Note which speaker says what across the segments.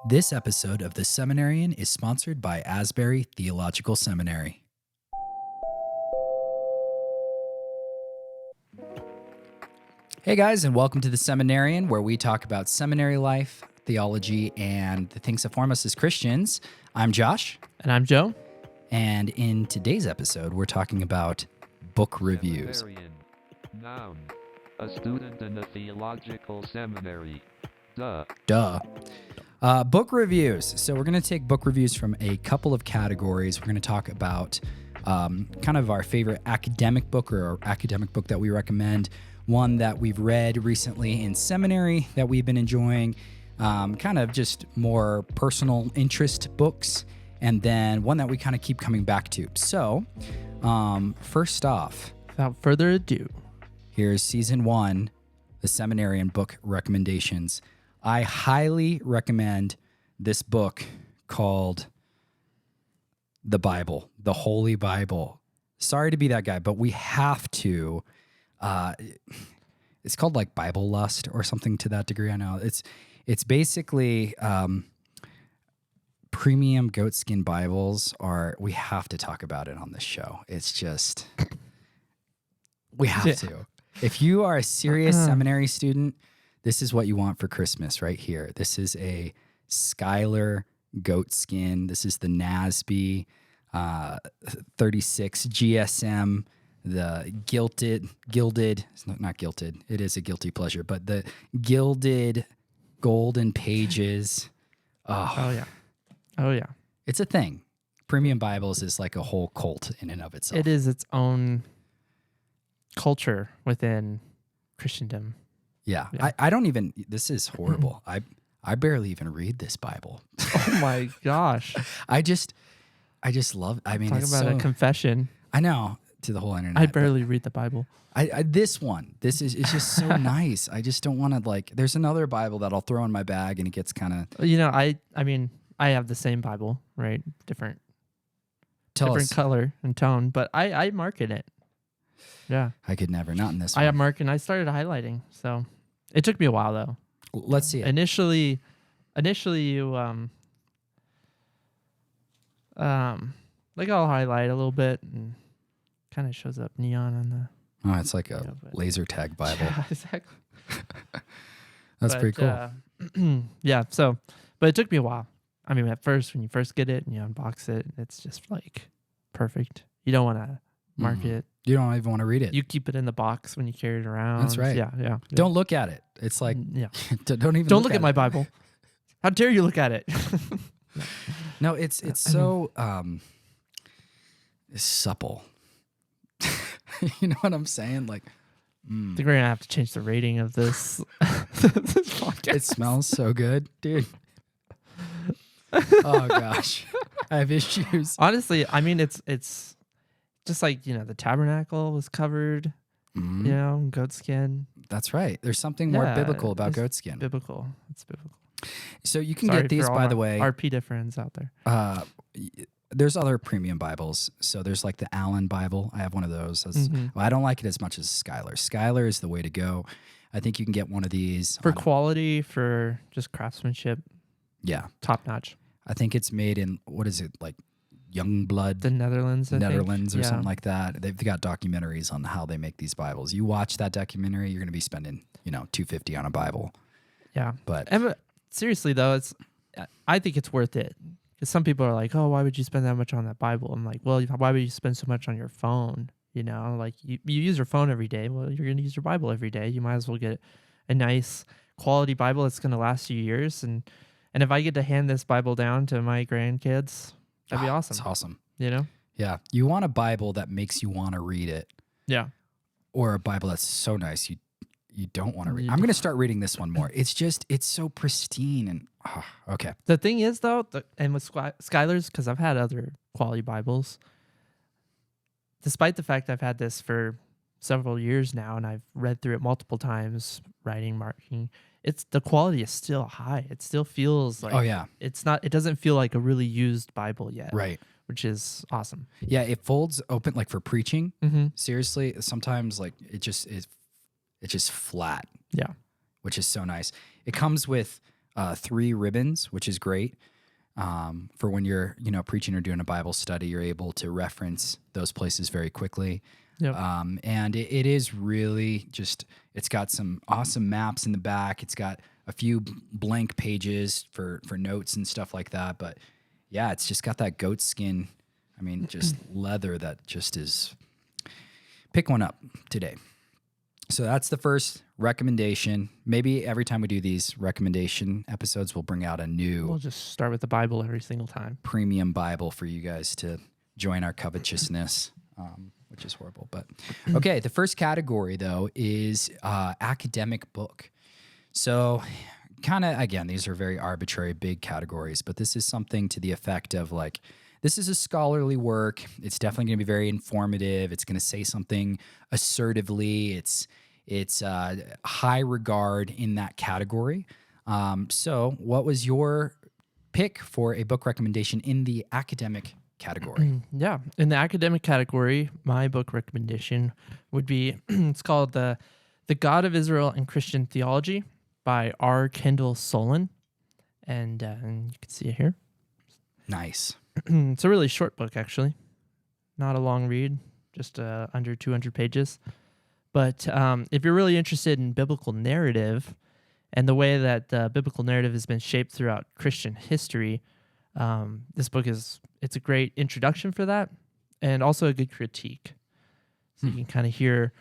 Speaker 1: This episode of The Seminarian is sponsored by Asbury Theological Seminary. Hey guys, and welcome to The Seminarian, where we talk about seminary life, theology, and the things that form us as Christians. I'm Josh.
Speaker 2: And I'm Joe.
Speaker 1: And in today's episode, we're talking about book reviews.
Speaker 3: Seminarian. Noun. A student in a theological seminary. Duh.
Speaker 1: Book reviews. So we're going to take book reviews from a couple of categories. We're going to talk about kind of our favorite academic book or our academic book that we recommend, one that we've read recently in seminary that we've been enjoying, kind of just more personal interest books, and then one that we kind of keep coming back to. So first off,
Speaker 2: Without further ado,
Speaker 1: here's season 1, the Seminarian book recommendations. I highly recommend this book called The Bible, the Holy Bible. Sorry to be that guy, but we have to. It's called like Bible Lust or something to that degree. I know it's basically premium goatskin Bibles we have to talk about it on this show. It's just, we have to. If you are a serious seminary student, this is what you want for Christmas right here. This is a Schuyler goatskin. This is the NASB 36 GSM, the gilded, it's not gilded, it is a guilty pleasure, but the gilded golden pages.
Speaker 2: Oh yeah.
Speaker 1: It's a thing. Premium Bibles is like a whole cult in and of itself.
Speaker 2: It is its own culture within Christendom.
Speaker 1: Yeah. I don't even, this is horrible. I barely even read this Bible.
Speaker 2: Oh my gosh.
Speaker 1: I just love, I mean,
Speaker 2: Talk
Speaker 1: it's
Speaker 2: about a confession.
Speaker 1: I know, to the whole internet.
Speaker 2: I barely read the Bible.
Speaker 1: This is it's just so nice. I just don't want to there's another Bible that I'll throw in my bag and it gets kind of.
Speaker 2: You know, I mean, I have the same Bible, right? Different color and tone, but I mark in it. Yeah.
Speaker 1: I could never, not in this one.
Speaker 2: I have mark and I started highlighting. So it took me a while though.
Speaker 1: Let's see it.
Speaker 2: Initially you like I'll highlight a little bit and kind of shows up neon on the.
Speaker 1: Oh, it's like a laser tag Bible.
Speaker 2: Yeah, exactly.
Speaker 1: That's pretty cool.
Speaker 2: Yeah. So, but it took me a while. I mean, at first, when you first get it and you unbox it, it's just like perfect. You don't want to mark it.
Speaker 1: You don't even want to read it.
Speaker 2: You keep it in the box when you carry it around.
Speaker 1: That's right.
Speaker 2: Yeah.
Speaker 1: Don't look at it. It's like, don't
Speaker 2: look at my Bible. How dare you look at it?
Speaker 1: No, it's so it's supple. You know what I'm saying? Like,
Speaker 2: I think we're gonna have to change the rating of this, this podcast.
Speaker 1: It smells so good, dude. Oh gosh, I have issues.
Speaker 2: Honestly, I mean, it's just like, the tabernacle was covered, in goatskin.
Speaker 1: That's right. There's something more biblical about goatskin.
Speaker 2: Biblical. It's biblical.
Speaker 1: So you can get these, by the way.
Speaker 2: RP friends out there.
Speaker 1: There's other premium Bibles. So there's like the Allen Bible. I have one of those. Well, I don't like it as much as Schuyler. Schuyler is the way to go. I think you can get one of these.
Speaker 2: For quality, for just craftsmanship.
Speaker 1: Yeah.
Speaker 2: Top notch.
Speaker 1: I think it's made in, what is it, like Youngblood?
Speaker 2: The Netherlands, I think.
Speaker 1: Or something like that. They've got documentaries on how they make these Bibles. You watch that documentary, you're going to be spending, $250 on a Bible.
Speaker 2: Yeah.
Speaker 1: But
Speaker 2: seriously, though, I think it's worth it. Because some people are like, oh, why would you spend that much on that Bible? I'm like, well, why would you spend so much on your phone? Like you use your phone every day. Well, you're going to use your Bible every day. You might as well get a nice quality Bible that's going to last you years. And if I get to hand this Bible down to my grandkids, that'd be awesome.
Speaker 1: It's awesome.
Speaker 2: Yeah.
Speaker 1: You want a Bible that makes you want to read it.
Speaker 2: Yeah.
Speaker 1: Or a Bible that's so nice you don't want to read. I'm going to start reading this one more. It's so pristine and okay.
Speaker 2: The thing is, though, and with Schuyler's, because I've had other quality Bibles, despite the fact I've had this for several years now and I've read through it multiple times, writing, marking, the quality is still high. It still feels like it doesn't feel like a really used Bible yet.
Speaker 1: Right.
Speaker 2: Which is awesome.
Speaker 1: Yeah, it folds open like for preaching.
Speaker 2: Mm-hmm.
Speaker 1: Seriously, sometimes like it's just flat.
Speaker 2: Yeah.
Speaker 1: Which is so nice. It comes with 3 ribbons, which is great. For when you're, preaching or doing a Bible study, you're able to reference those places very quickly.
Speaker 2: Yep.
Speaker 1: And it is really just, it's got some awesome maps in the back. It's got a few blank pages for notes and stuff like that. But yeah, it's just got that goatskin. I mean, just leather that just is, pick one up today. So that's the first recommendation. Maybe every time we do these recommendation episodes, we'll bring out a new
Speaker 2: We'll just start with the Bible every single time.
Speaker 1: premium Bible for you guys to join our covetousness, which is horrible. But okay, the first category, though, is academic book. So kind of, again, these are very arbitrary, big categories, but this is something to the effect of like, this is a scholarly work. It's definitely going to be very informative. It's going to say something assertively. It's high regard in that category. So what was your pick for a book recommendation in the academic category?
Speaker 2: Yeah. In the academic category, my book recommendation would be, it's called The God of Israel and Christian Theology by R. Kendall Soulen. And you can see it here.
Speaker 1: Nice.
Speaker 2: It's a really short book, actually. Not a long read, just under 200 pages. But if you're really interested in biblical narrative and the way that the biblical narrative has been shaped throughout Christian history, this book it's a great introduction for that and also a good critique. So you can kind of hear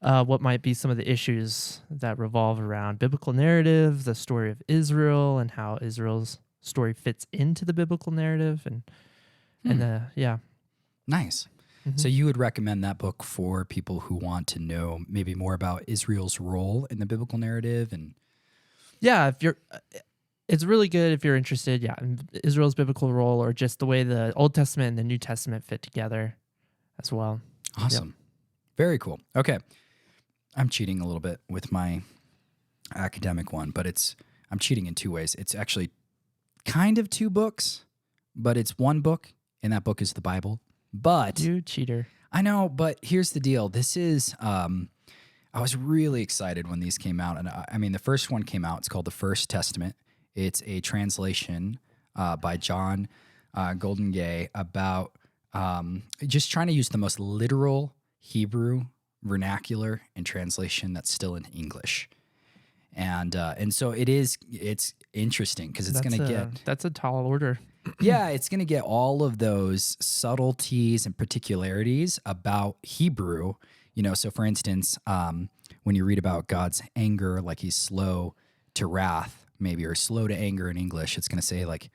Speaker 2: what might be some of the issues that revolve around biblical narrative, the story of Israel, and how Israel's story fits into the biblical narrative, and yeah.
Speaker 1: Nice.
Speaker 2: Mm-hmm.
Speaker 1: So you would recommend that book for people who want to know maybe more about Israel's role in the biblical narrative? And
Speaker 2: yeah, it's really good if you're interested, in Israel's biblical role, or just the way the Old Testament and the New Testament fit together as well.
Speaker 1: Awesome. Yep. Very cool. Okay. I'm cheating a little bit with my academic one, but I'm cheating in 2 ways. It's actually kind of 2 books, but it's 1 book, and that book is the Bible. But
Speaker 2: you cheater.
Speaker 1: I know, but here's the deal. This is I was really excited when these came out, and I mean the first one came out. It's called The First Testament. It's a translation by John Goldingay about just trying to use the most literal Hebrew vernacular and translation that's still in English. And so it's interesting because it's going to get...
Speaker 2: That's a tall order.
Speaker 1: Yeah, it's going to get all of those subtleties and particularities about Hebrew. So for instance, when you read about God's anger, like he's slow to wrath, maybe, or slow to anger in English, it's going to say like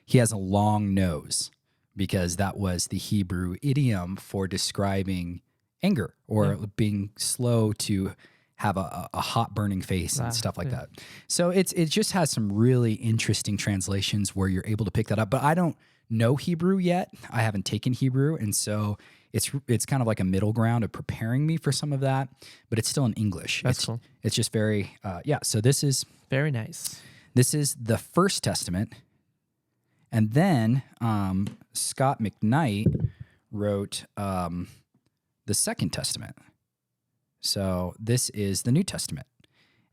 Speaker 1: he has a long nose, because that was the Hebrew idiom for describing anger or being slow to have a hot burning face and stuff like that. So it just has some really interesting translations where you're able to pick that up. But I don't know Hebrew yet. I haven't taken Hebrew, and so it's kind of like a middle ground of preparing me for some of that, but it's still in English.
Speaker 2: That's cool.
Speaker 1: It's just very so this is
Speaker 2: very nice.
Speaker 1: This is the First Testament. And then Scot McKnight wrote the Second Testament. So this is the New Testament.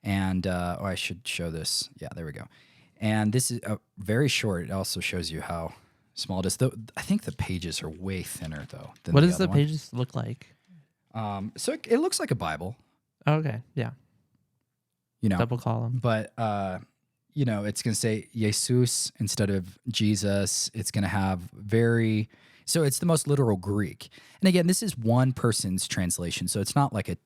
Speaker 1: And I should show this. Yeah, there we go. And this is very short. It also shows you how small it is. I think the pages are way thinner, though.
Speaker 2: What does the pages look like?
Speaker 1: So it looks like a Bible.
Speaker 2: Oh, okay, yeah. Double column.
Speaker 1: But, it's going to say Jesus instead of Jesus. It's going to have so it's the most literal Greek. And again, this is one person's translation. So it's not like a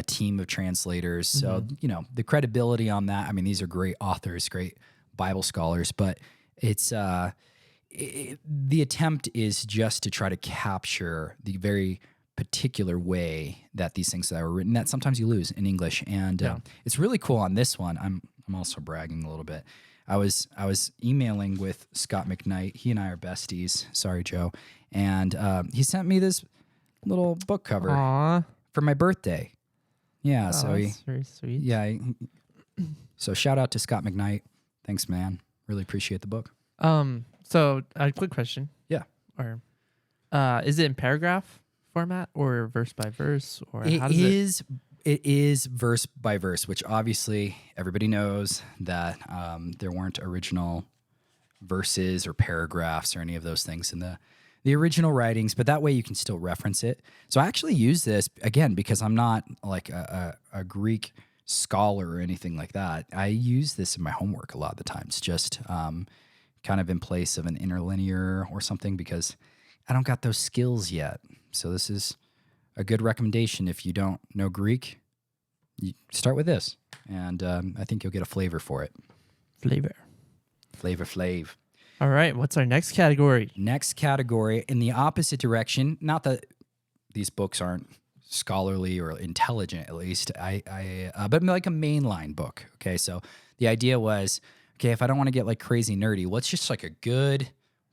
Speaker 1: team of translators. So, the credibility on that, I mean, these are great authors, great Bible scholars, but it's the attempt is just to try to capture the very particular way that these things that were written that sometimes you lose in English. And it's really cool on this one. I'm also bragging a little bit. I was emailing with Scot McKnight. He and I are besties. Sorry, Joe. And he sent me this little book cover for my birthday. Yeah, so
Speaker 2: that's very sweet.
Speaker 1: Yeah. So shout out to Scot McKnight. Thanks, man. Really appreciate the book.
Speaker 2: So a quick question.
Speaker 1: Yeah.
Speaker 2: Or is it in paragraph format or verse by verse, or
Speaker 1: it
Speaker 2: how does
Speaker 1: is? It is verse by verse, which obviously everybody knows that there weren't original verses or paragraphs or any of those things in the original writings, but that way you can still reference it. So I actually use this, again, because I'm not like a Greek scholar or anything like that. I use this in my homework a lot of the times, just kind of in place of an interlinear or something, because I don't got those skills yet. So this is a good recommendation. If you don't know Greek, you start with this, and I think you'll get a flavor for it. Flav.
Speaker 2: All right, what's our next category?
Speaker 1: Next category, in the opposite direction. Not that these books aren't scholarly or intelligent, at least. But like a mainline book. Okay, so the idea was, okay, if I don't want to get like crazy nerdy, what's just like a good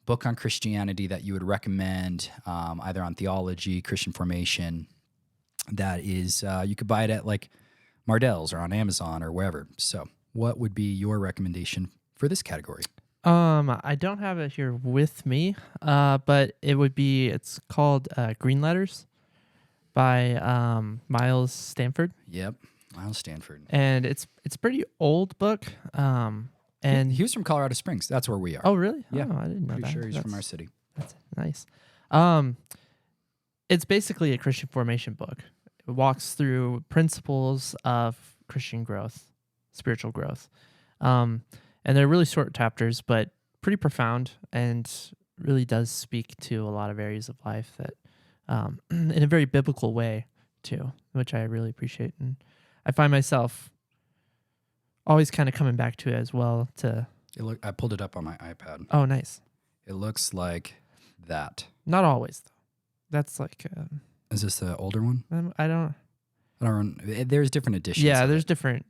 Speaker 1: book on Christianity that you would recommend, either on theology, Christian formation, that is, you could buy it at like Mardell's or on Amazon or wherever. So what would be your recommendation for this category?
Speaker 2: I don't have it here with me, but it's called Green Letters by Miles Stanford.
Speaker 1: Yep, Miles Stanford.
Speaker 2: And it's a pretty old book. And
Speaker 1: he was from Colorado Springs. That's where we are.
Speaker 2: Oh, really?
Speaker 1: Yeah.
Speaker 2: Oh, I didn't know
Speaker 1: Pretty
Speaker 2: that.
Speaker 1: sure he's from our city.
Speaker 2: That's nice. It's basically a Christian formation book. It walks through principles of Christian growth, spiritual growth. And they're really short chapters, but pretty profound, and really does speak to a lot of areas of life that, in a very biblical way too, which I really appreciate. And I find myself always kind of coming back to it as well.
Speaker 1: I pulled it up on my iPad.
Speaker 2: Oh, nice.
Speaker 1: It looks like that.
Speaker 2: Not always, though. That's like...
Speaker 1: Is this the older one?
Speaker 2: I don't...
Speaker 1: There's different editions.
Speaker 2: Yeah, there's different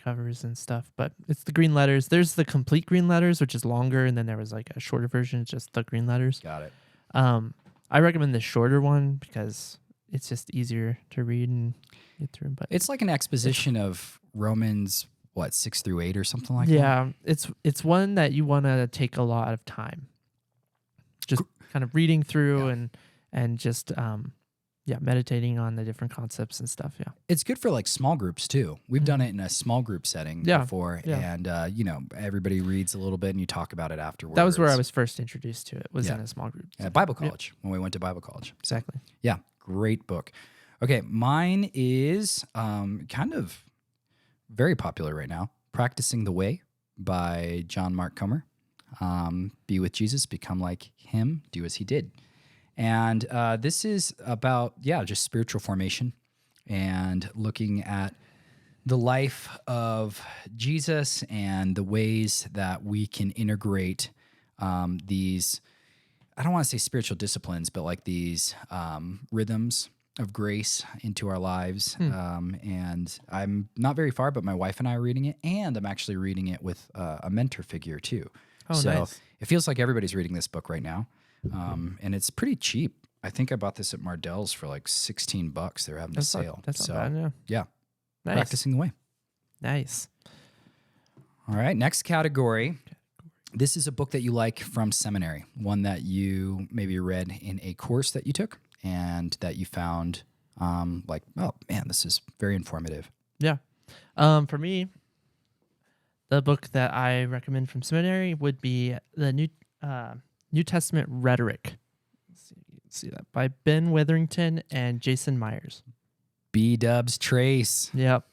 Speaker 2: covers and stuff, but it's the Green Letters. There's the complete Green Letters, which is longer, and then there was like a shorter version, just the Green Letters.
Speaker 1: Got it.
Speaker 2: I recommend the shorter one because it's just easier to read and get through. But
Speaker 1: it's like an exposition of Romans, 6 through 8 or something like that?
Speaker 2: Yeah, it's one that you want to take a lot of time, just kind of reading through and just meditating on the different concepts and stuff. Yeah,
Speaker 1: it's good for like small groups too. We've done it in a small group setting before, and everybody reads a little bit and you talk about it afterwards.
Speaker 2: That was where I was first introduced to it. Was in a small group.
Speaker 1: At Bible college, when we went to Bible college.
Speaker 2: Exactly.
Speaker 1: Yeah, great book. Okay, mine is kind of very popular right now. Practicing the Way by John Mark Comer. Be with Jesus, become like him, do as he did. And this is about, just spiritual formation and looking at the life of Jesus and the ways that we can integrate these, I don't want to say spiritual disciplines, but like these rhythms of grace into our lives. And I'm not very far, but my wife and I are reading it, and I'm actually reading it with a mentor figure too.
Speaker 2: Oh,
Speaker 1: so
Speaker 2: nice.
Speaker 1: It feels like everybody's reading this book right now. And it's pretty cheap. I think I bought this at Mardell's for like $16. They were having a sale.
Speaker 2: That's not bad,
Speaker 1: yeah.
Speaker 2: Nice.
Speaker 1: Practicing the Way.
Speaker 2: Nice.
Speaker 1: All right, next category. This is a book that you like from seminary, one that you maybe read in a course that you took and that you found like, oh man, this is very informative.
Speaker 2: Yeah. For me, the book that I recommend from seminary would be the New Testament Rhetoric. See that by Ben Witherington and Jason Myers.
Speaker 1: B-Dubs Trace.
Speaker 2: Yep.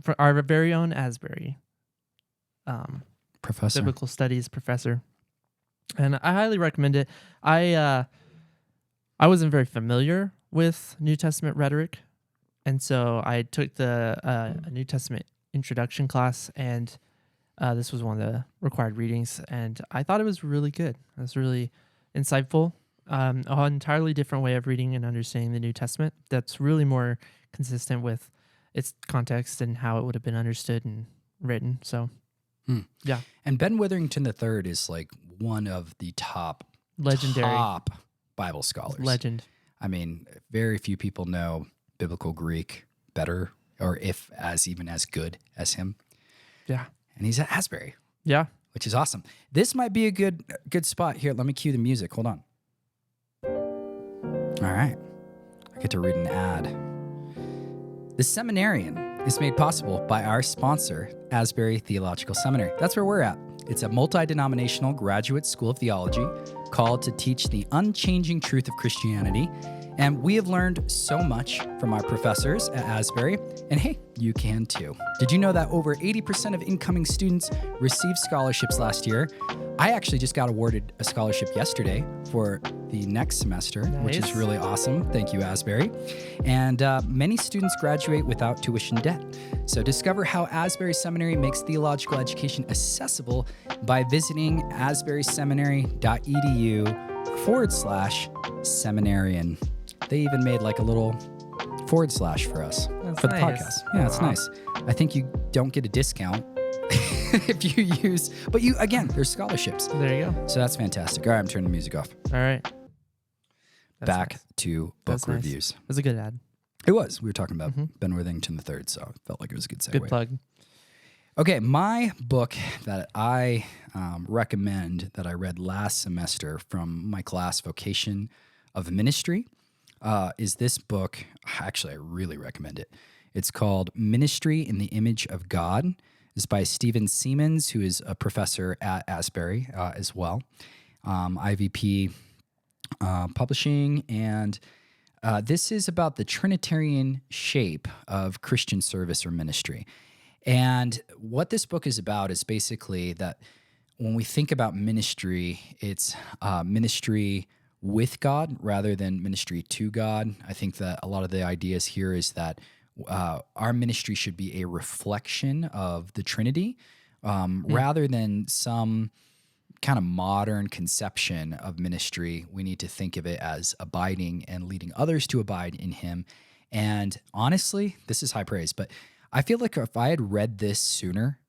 Speaker 2: For our very own Asbury
Speaker 1: professor,
Speaker 2: biblical studies professor, and I highly recommend it. I wasn't very familiar with New Testament rhetoric, and so I took the New Testament introduction class, and this was one of the required readings, and I thought it was really good. It was really insightful. An entirely different way of reading and understanding the New Testament that's really more consistent with its context and how it would have been understood and written. So, yeah.
Speaker 1: And Ben Witherington III is like one of the
Speaker 2: legendary
Speaker 1: top Bible scholars.
Speaker 2: Legend.
Speaker 1: I mean, very few people know biblical Greek better, or even as good as him.
Speaker 2: Yeah.
Speaker 1: And he's at Asbury.
Speaker 2: Yeah.
Speaker 1: Which is awesome. This might be a good spot here. Let me cue the music. Hold on. All right. I get to read an ad. The Seminarian is made possible by our sponsor, Asbury Theological Seminary. That's where we're at. It's a multi-denominational graduate school of theology called to teach the unchanging truth of Christianity. And we have learned so much from our professors at Asbury. And hey, you can too. Did you know that over 80% of incoming students received scholarships last year? I actually just got awarded a scholarship yesterday for the next semester, which is really awesome. Thank you, Asbury. And many students graduate without tuition debt. So discover how Asbury Seminary makes theological education accessible by visiting asburyseminary.edu/seminarian. They even made like a little / for us for the podcast. Yeah, it's nice. I think you don't get a discount if you use, but there's scholarships.
Speaker 2: There you go.
Speaker 1: So that's fantastic. All right, I'm turning the music off.
Speaker 2: All right.
Speaker 1: Back to book reviews.
Speaker 2: It was a good ad.
Speaker 1: It was. We were talking about Ben Witherington III, so I felt like it was a good segue.
Speaker 2: Good plug.
Speaker 1: Okay, my book that I recommend that I read last semester from my class, Vocation of Ministry, is this book. Actually, I really recommend it. It's called Ministry in the Image of God. It's by Stephen Siemens, who is a professor at Asbury as well, IVP Publishing. And this is about the Trinitarian shape of Christian service or ministry. And what this book is about is basically that when we think about ministry, it's ministry with God rather than ministry to God. I think that a lot of the ideas here is that our ministry should be a reflection of the Trinity rather than some kind of modern conception of ministry. We need to think of it as abiding and leading others to abide in Him. And honestly, this is high praise, but I feel like if I had read this sooner,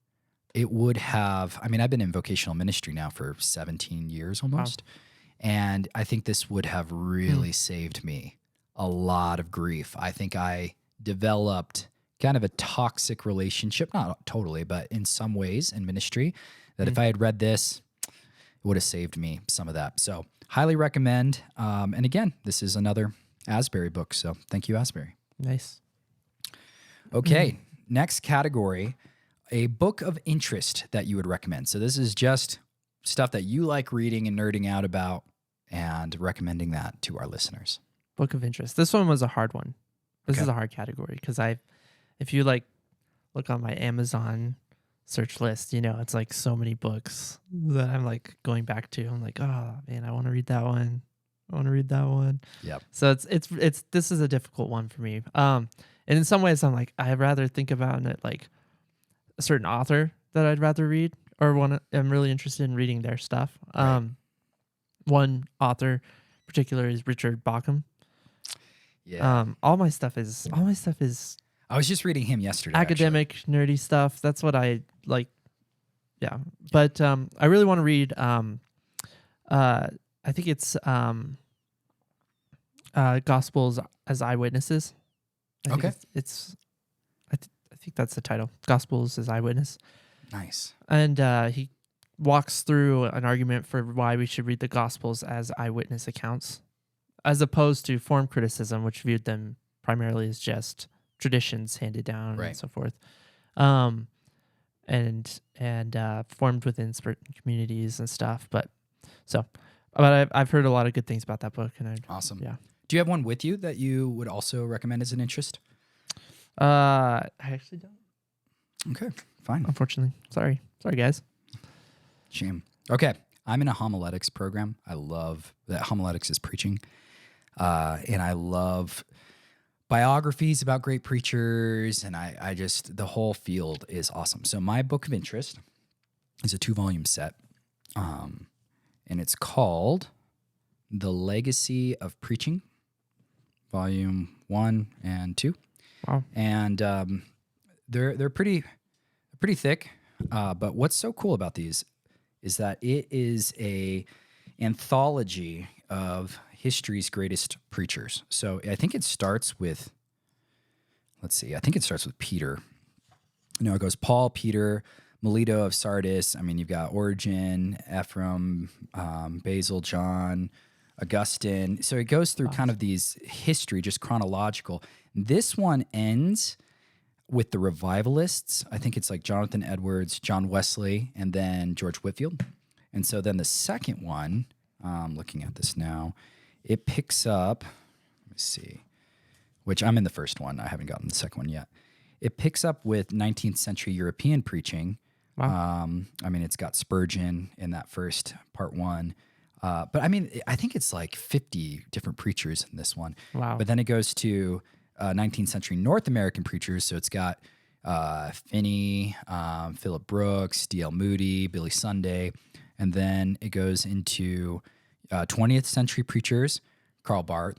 Speaker 1: it would have, I've been in vocational ministry now for 17 years almost. Wow. And I think this would have really saved me a lot of grief. I think I developed kind of a toxic relationship, not totally, but in some ways in ministry, that if I had read this, it would have saved me some of that. So highly recommend. And again, this is another Asbury book. So thank you, Asbury.
Speaker 2: Nice.
Speaker 1: Okay, next category, a book of interest that you would recommend. So this is just stuff that you like reading and nerding out about and recommending that to our listeners.
Speaker 2: Book of interest. This one was a hard one. This is a hard category because if you look on my Amazon search list, it's like so many books that I'm like going back to. I'm like, oh man, I want to read that one.
Speaker 1: Yep.
Speaker 2: So it's this is a difficult one for me. And in some ways, I'm like, I'd rather think about it like a certain author that I'd rather read or I'm really interested in reading their stuff.
Speaker 1: Right.
Speaker 2: One author in particular is Richard Bauckham.
Speaker 1: Yeah.
Speaker 2: All my stuff is
Speaker 1: I was just reading him yesterday.
Speaker 2: Academic, nerdy stuff. That's what I like. Yeah. But I really want to read I think it's Gospels as Eyewitnesses. I think I think that's the title. Gospels as Eyewitness.
Speaker 1: Nice.
Speaker 2: And he walks through an argument for why we should read the Gospels as eyewitness accounts, as opposed to form criticism, which viewed them primarily as just traditions handed down and so forth, and formed within certain communities and stuff. But I've heard a lot of good things about that book, and
Speaker 1: awesome.
Speaker 2: Yeah.
Speaker 1: Do you have one with you that you would also recommend as an interest?
Speaker 2: I actually don't.
Speaker 1: Okay, fine.
Speaker 2: Unfortunately, sorry, guys.
Speaker 1: Shame. Okay, I'm in a homiletics program. I love that homiletics is preaching, and I love biographies about great preachers, and I just, the whole field is awesome. So my book of interest is a 2-volume set, and it's called The Legacy of Preaching, Volume 1 and 2.
Speaker 2: Wow.
Speaker 1: And they're pretty thick, but what's so cool about these is that it is a anthology of history's greatest preachers. So I think it starts with, Peter. It goes Paul, Peter, Melito of Sardis. You've got Origen, Ephraim, Basil, John, Augustine. So it goes through kind of these history, just chronological. This one ends with the revivalists. I think it's like Jonathan Edwards, John Wesley, and then George Whitefield. And so then the second one, looking at this now, it picks up, let me see, which I'm in the first one. I haven't gotten the second one yet. It picks up with 19th century European preaching. Wow. I mean, it's got Spurgeon in that first part one. But I mean, I think it's like 50 different preachers in this one.
Speaker 2: Wow.
Speaker 1: But then it goes to 19th century North American preachers. So it's got Finney, Philip Brooks, D.L. Moody, Billy Sunday. And then it goes into 20th century preachers, Karl Barth,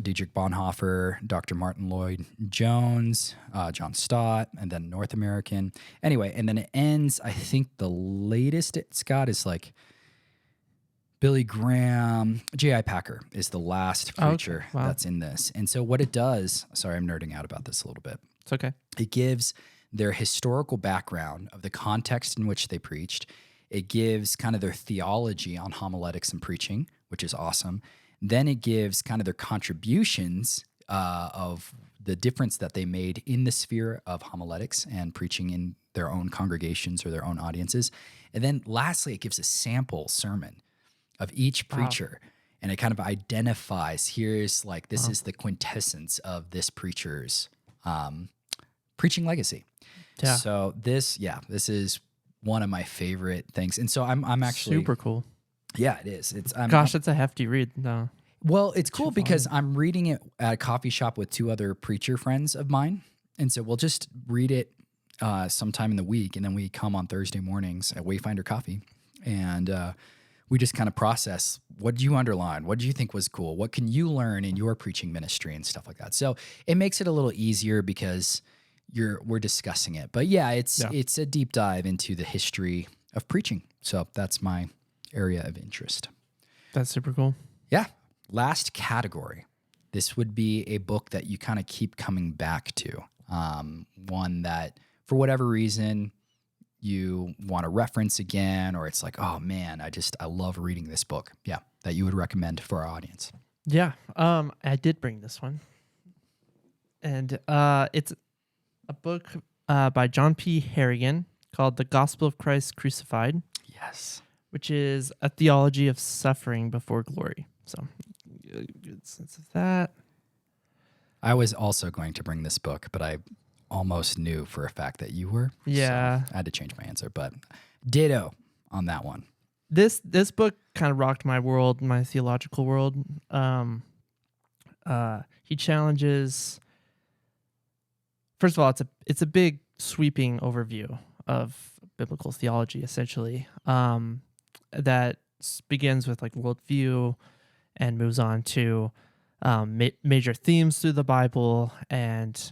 Speaker 1: Dietrich Bonhoeffer, Dr. Martin Lloyd Jones, John Stott, and then North American. Anyway, and then it ends, I think the latest it's got is like Billy Graham. J.I. Packer is the last preacher that's in this. And so what it does, sorry, I'm nerding out about this a little bit.
Speaker 2: It's okay.
Speaker 1: It gives their historical background of the context in which they preached. It gives kind of their theology on homiletics and preaching, which is awesome. Then it gives kind of their contributions of the difference that they made in the sphere of homiletics and preaching in their own congregations or their own audiences. And then lastly, it gives a sample sermon of each preacher. Wow. And it kind of identifies, here's like, this is the quintessence of this preacher's preaching legacy. Yeah. So this is one of my favorite things. And so I'm actually
Speaker 2: super cool.
Speaker 1: Yeah, it is.
Speaker 2: That's a hefty read. No.
Speaker 1: Well, it's cool because I'm reading it at a coffee shop with two other preacher friends of mine. And so we'll just read it sometime in the week. And then we come on Thursday mornings at Wayfinder Coffee. And we just kind of process, what did you underline? What did you think was cool? What can you learn in your preaching ministry and stuff like that? So it makes it a little easier because we're discussing it. But yeah, it's a deep dive into the history of preaching. So that's my area of interest.
Speaker 2: That's super cool.
Speaker 1: Yeah. Last category. This would be a book that you kind of keep coming back to. One that, for whatever reason, you want to reference again, or it's like, oh man, I love reading this book. Yeah. That you would recommend for our audience.
Speaker 2: Yeah. I did bring this one. And it's a book by John P. Harrigan called The Gospel of Christ Crucified.
Speaker 1: Yes.
Speaker 2: Which is a theology of suffering before glory. So, good sense of that.
Speaker 1: I was also going to bring this book, but I almost knew for a fact that you were.
Speaker 2: Yeah.
Speaker 1: So I had to change my answer, but ditto on that one.
Speaker 2: This book kind of rocked my world, my theological world. He challenges. First of all, it's a big sweeping overview of biblical theology, essentially. That begins with like worldview and moves on to major themes through the Bible and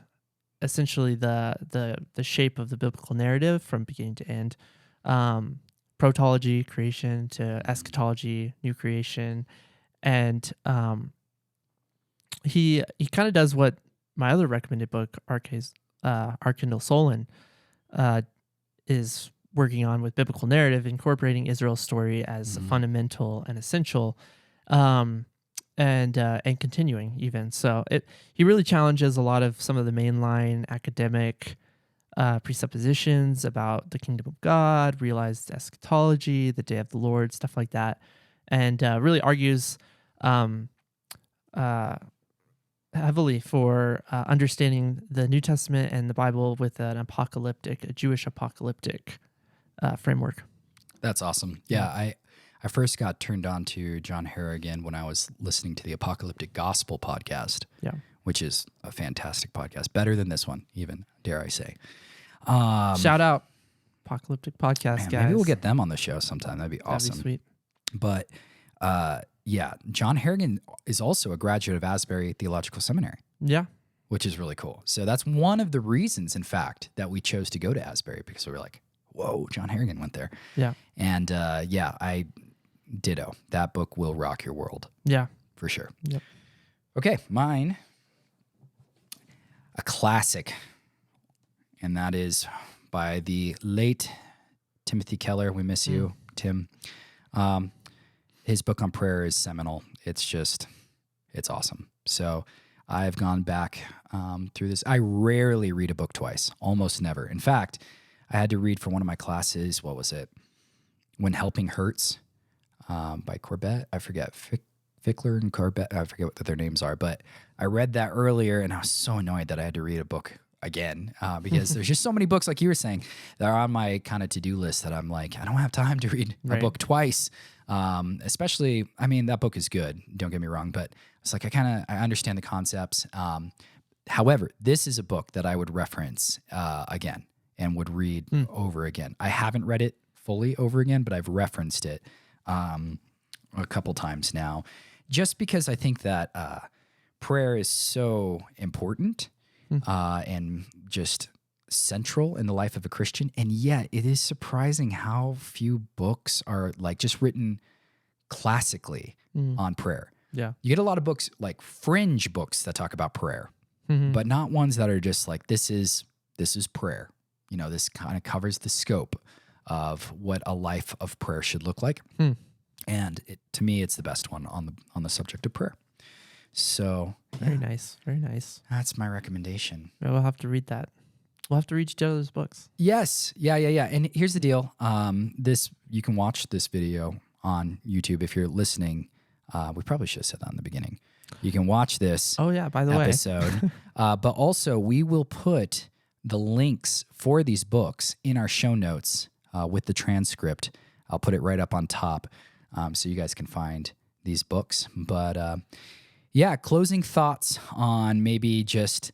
Speaker 2: essentially the shape of the biblical narrative from beginning to end. Protology, creation, to eschatology, new creation, and he kind of does what my other recommended book, Kendall Soulen, is working on with biblical narrative, incorporating Israel's story as fundamental and essential, and continuing even. So he really challenges a lot of some of the mainline academic presuppositions about the kingdom of God, realized eschatology, the day of the Lord, stuff like that, and really argues heavily for understanding the New Testament and the Bible with a Jewish apocalyptic framework.
Speaker 1: That's awesome. Yeah, I first got turned on to John Harrigan when I was listening to the Apocalyptic Gospel podcast, which is a fantastic podcast, better than this one, even, dare I say.
Speaker 2: Shout out Apocalyptic Podcast, guys.
Speaker 1: Maybe we'll get them on the show sometime. That'd be awesome.
Speaker 2: That'd be sweet.
Speaker 1: But John Harrigan is also a graduate of Asbury Theological Seminary.
Speaker 2: Yeah.
Speaker 1: Which is really cool. So that's one of the reasons, in fact, that we chose to go to Asbury, because we were like, whoa, John Harrigan went there.
Speaker 2: Yeah.
Speaker 1: And I ditto. That book will rock your world.
Speaker 2: Yeah.
Speaker 1: For sure.
Speaker 2: Yep.
Speaker 1: Okay, mine, a classic, and that is by the late Timothy Keller. We miss you, Tim. his book on prayer is seminal. It's awesome. So I've gone back through this. I rarely read a book twice, almost never. In fact, I had to read for one of my classes, what was it? When Helping Hurts by Corbett. I forget. Fickler and Corbett. I forget what their names are. But I read that earlier, and I was so annoyed that I had to read a book again because there's just so many books, like you were saying, that are on my kind of to-do list that I'm like, I don't have time to read a book twice. Especially, I mean, that book is good. Don't get me wrong. But it's like I understand the concepts. However, this is a book that I would reference again and would read over again. I haven't read it fully over again, but I've referenced it a couple times now, just because I think that prayer is so important and just central in the life of a Christian. And yet it is surprising how few books are like just written classically on prayer.
Speaker 2: Yeah.
Speaker 1: You get a lot of books, like fringe books that talk about prayer, but not ones that are just like, this is prayer. You know, this kind of covers the scope of what a life of prayer should look like. And to me, it's the best one on the subject of prayer. So
Speaker 2: very nice. Very nice.
Speaker 1: That's my recommendation.
Speaker 2: We'll have to read that. We'll have to read each other's books.
Speaker 1: Yes. Yeah. And here's the deal. You can watch this video on YouTube if you're listening. We probably should have said that in the beginning. You can watch this.
Speaker 2: Oh yeah, by the
Speaker 1: episode. But also we will put the links for these books in our show notes with the transcript. I'll put it right up on top so you guys can find these books. But closing thoughts on maybe just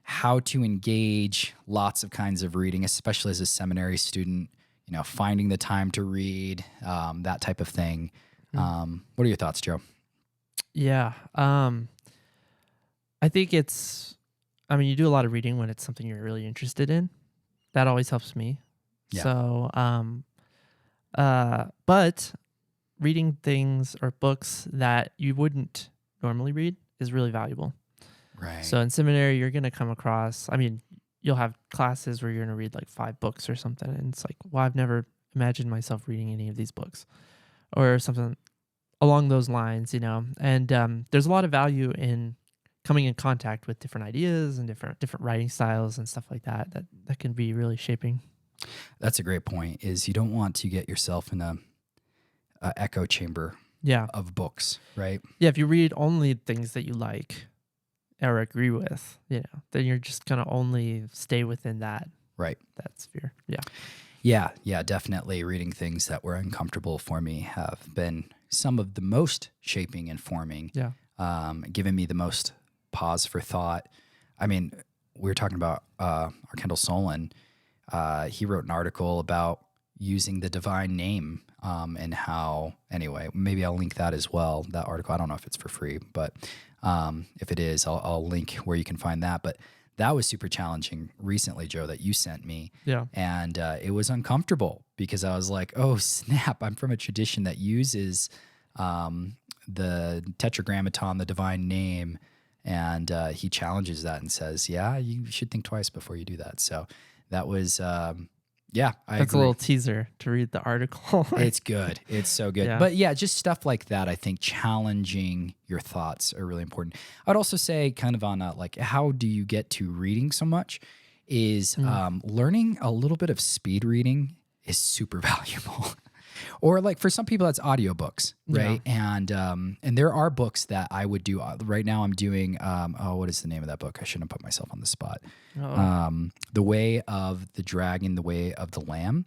Speaker 1: how to engage lots of kinds of reading, especially as a seminary student, you know, finding the time to read, that type of thing. What are your thoughts, Joe?
Speaker 2: Yeah. I think you do a lot of reading when it's something you're really interested in. That always helps me.
Speaker 1: Yeah.
Speaker 2: So, but reading things or books that you wouldn't normally read is really valuable.
Speaker 1: Right.
Speaker 2: So in seminary, you're going to come across, you'll have classes where you're going to read like 5 books or something. And it's like, well, I've never imagined myself reading any of these books or something along those lines, you know. And there's a lot of value in coming in contact with different ideas and different writing styles and stuff like that can be really shaping.
Speaker 1: That's a great point, is you don't want to get yourself in a echo chamber of books, right?
Speaker 2: Yeah, if you read only things that you like or agree with, you know, then you're just going to only stay within that sphere.
Speaker 1: Yeah, definitely. Reading things that were uncomfortable for me have been some of the most shaping and forming, giving me the most pause for thought. I mean, we were talking about our Kendall Soulen. He wrote an article about using the divine name and how, anyway, maybe I'll link that as well, that article. I don't know if it's for free, but if it is, I'll link where you can find that. But that was super challenging recently, Joe, that you sent me.
Speaker 2: Yeah.
Speaker 1: And it was uncomfortable because I was like, oh, snap, I'm from a tradition that uses the tetragrammaton, the divine name. And he challenges that and says, yeah, you should think twice before you do that. So that was, I
Speaker 2: That's
Speaker 1: agree.
Speaker 2: a little teaser to read the article.
Speaker 1: It's good. It's so good.
Speaker 2: Yeah.
Speaker 1: But yeah, just stuff like that, I think challenging your thoughts are really important. I'd also say kind of on like, how do you get to reading so much is learning a little bit of speed reading is super valuable. Or like for some people, that's audiobooks, right?
Speaker 2: Yeah.
Speaker 1: And there are books that I would do. Right now I'm doing, what is the name of that book? I shouldn't put myself on the spot. The Way of the Dragon, The Way of the Lamb.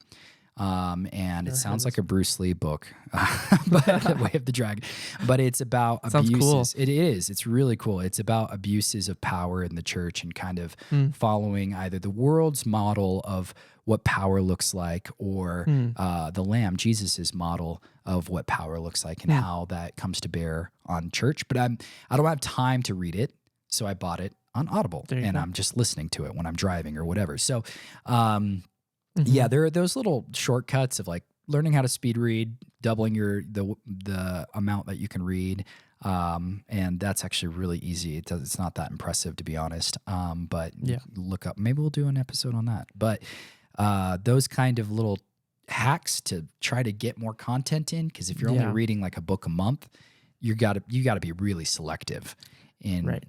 Speaker 1: And it sounds like a Bruce Lee book, but The Way of the Dragon. But it's about abuses.
Speaker 2: Cool.
Speaker 1: It is. It's really cool. It's about abuses of power in the church and kind of following either the world's model of what power looks like or the Lamb, Jesus's model of what power looks like and how that comes to bear on church. But I don't have time to read it, so I bought it on Audible, and I'm just listening to it when I'm driving or whatever. So, yeah, there are those little shortcuts of like learning how to speed read, doubling the amount that you can read. And that's actually really easy. It's not that impressive, to be honest. But look up, maybe we'll do an episode on that. But those kind of little hacks to try to get more content in. Because if you're only
Speaker 2: Yeah.
Speaker 1: reading like a book a month, you got to be really selective in
Speaker 2: Right.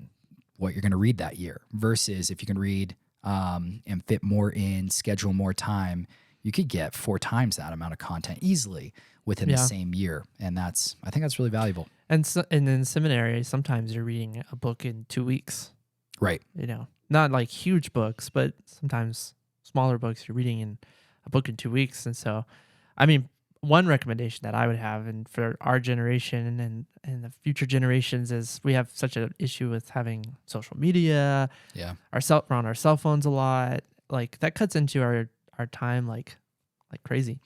Speaker 1: what you're going to read that year. Versus if you can read and fit more in, schedule more time, you could get 4 times that amount of content easily within the
Speaker 2: Yeah.
Speaker 1: same year. And I think that's really valuable.
Speaker 2: And in seminary, sometimes you're reading a book in 2 weeks.
Speaker 1: Right.
Speaker 2: You know, not like huge books, but sometimes smaller books you're reading in a book in 2 weeks. And so, I mean, one recommendation that I would have, and for our generation and the future generations, is we have such an issue with having social media.
Speaker 1: Yeah.
Speaker 2: We're on our cell phones a lot. Like that cuts into our time like crazy.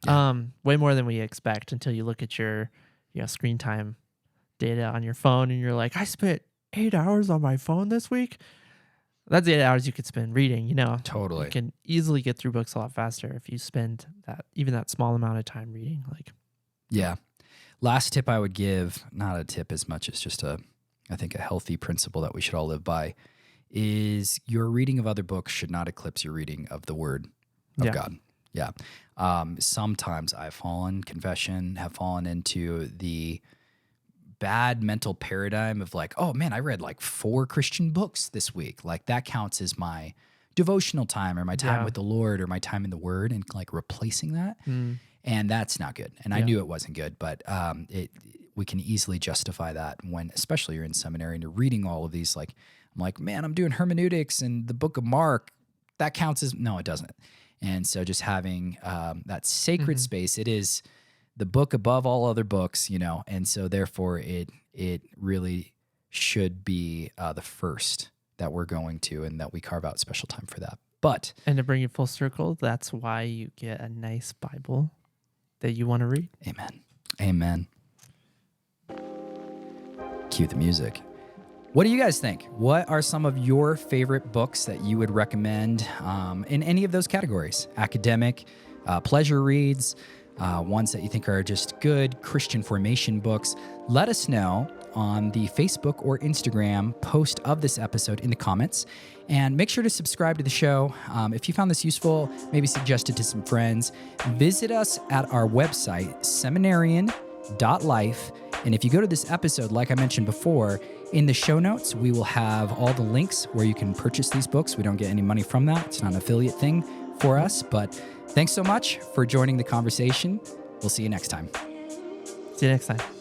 Speaker 1: Yeah.
Speaker 2: Way more than we expect until you look at your screen time data on your phone and you're like, I spent 8 hours on my phone this week. That's 8 hours you could spend reading,
Speaker 1: Totally.
Speaker 2: You can easily get through books a lot faster if you spend that small amount of time reading. Like,
Speaker 1: Yeah. Last tip I would give, not a tip as much as just I think a healthy principle that we should all live by, is your reading of other books should not eclipse your reading of the Word of
Speaker 2: Yeah.
Speaker 1: God. Yeah. Sometimes have fallen into the bad mental paradigm of like, oh man, I read like 4 Christian books this week. Like that counts as my devotional time or my time
Speaker 2: Yeah.
Speaker 1: with the Lord or my time in the Word, and like replacing that. And that's not good. And I knew it wasn't good, but we can easily justify that when, especially you're in seminary and you're reading all of these, like, I'm like, man, I'm doing hermeneutics and the book of Mark. That counts as, no, it doesn't. And so just having that sacred space, it is the book above all other books, and so therefore it really should be the first that we're going to, and that we carve out special time for that. But
Speaker 2: and to bring it full circle, that's why you get a nice Bible that you want to read.
Speaker 1: Amen. Cue the music. What do you guys think? What are some of your favorite books that you would recommend in any of those categories? Academic, pleasure reads, ones that you think are just good Christian formation books. Let us know on the Facebook or Instagram post of this episode in the comments. And make sure to subscribe to the show. If you found this useful, maybe suggest it to some friends. Visit us at our website, seminarian.life. And if you go to this episode, like I mentioned before, in the show notes, we will have all the links where you can purchase these books. We don't get any money from that. It's not an affiliate thing for us. But thanks so much for joining the conversation. We'll see you next time.
Speaker 2: See you next time.